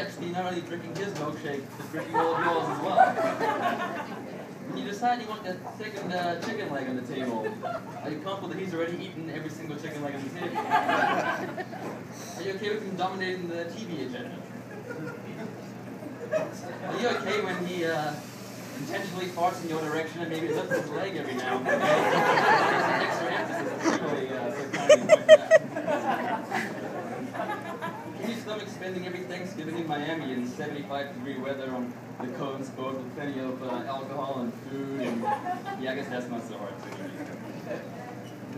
Epstein not only drinking his milkshake, but drinking all of yours as well. When you decide you want that second chicken leg on the table, are you comfortable that he's already eaten every single chicken leg on the table? Are you okay with him dominating the TV agenda? Are you okay when he intentionally farts in your direction and maybe lifts his leg every now and then? Extra emphasis, particularly so kindly pointed out. Can you stomach spending every Thanksgiving in Miami in 75-degree weather on the Cones boat with plenty of alcohol and food? And yeah, I guess that's not so hard to do.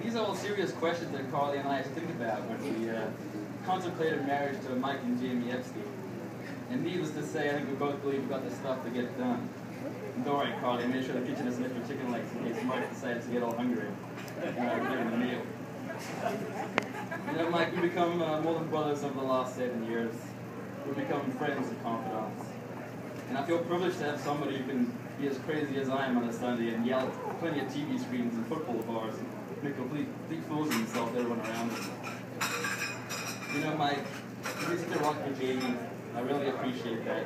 These are all serious questions that Carly and I have to think about when we contemplated marriage to Mike and Jamie Epstein. And needless to say, I think we both believe we've got the stuff to get it done. And don't worry, Carly, I made sure the kitchen has extra chicken legs in case Mike decides to get all hungry during the meal. You know, Mike, we become more than brothers over the last 7 years. We've become friends and confidants. And I feel privileged to have somebody who can be as crazy as I am on a Sunday and yell at plenty of TV screens and football bars and make complete fools of himself to everyone around him. You know, Mike, you're such a rock for Jamie. I really appreciate that.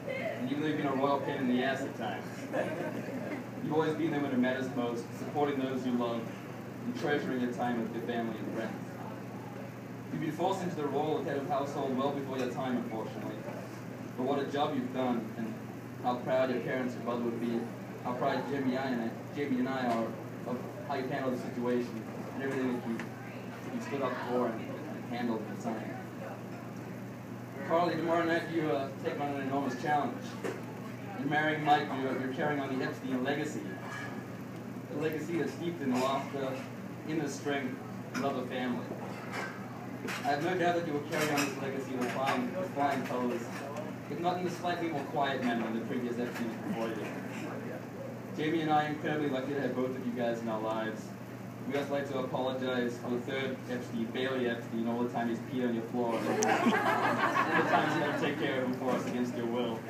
And you've really been a royal pain in the ass at times. You've always been there when it matters most, supporting those you love, and treasuring your time with your family and friends. You've been forced into the role of head of household well before your time, unfortunately. But what a job you've done, and how proud your parents and brother would be, how proud Jamie and I are of how you handled the situation, and everything that you stood up for and handled at the time. Carly, tomorrow night you take on an enormous challenge. In marrying Mike, you're carrying on the Epstein legacy. A legacy that's steeped in laughter, inner strength, and love of family. I have no doubt that you will carry on this legacy with flying colors, if not in a slightly more quiet manner than the previous Epstein before you. Jamie and I are incredibly lucky to have both of you guys in our lives. We also like to apologize for the third Epstein, Bailey Epstein, all the time he's peed on your floor, and the times you never take care of him for us against your will.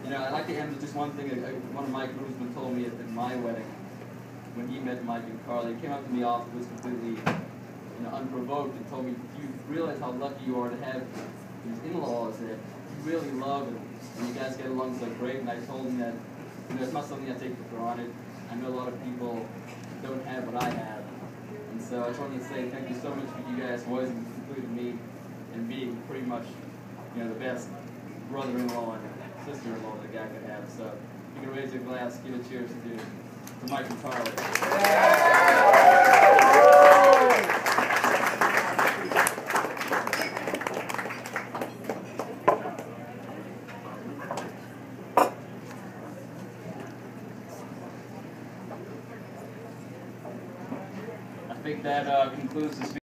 You know, I'd like to end with just one thing. One of my groomsmen told me at my wedding, when he met Mike and Carly, he came up to me afterwards completely, unprovoked, and told me, "Do you realize how lucky you are to have these in-laws that you really love, and you guys get along so great?" And I told him that, it's not something I take for granted. I know a lot of people don't have what I have. And so I just wanted to say thank you so much for you guys always including me and being pretty much, the best brother-in-law and sister-in-law that a guy could have. So you can raise your glass, give a cheers to Mike and Carly. I think that concludes this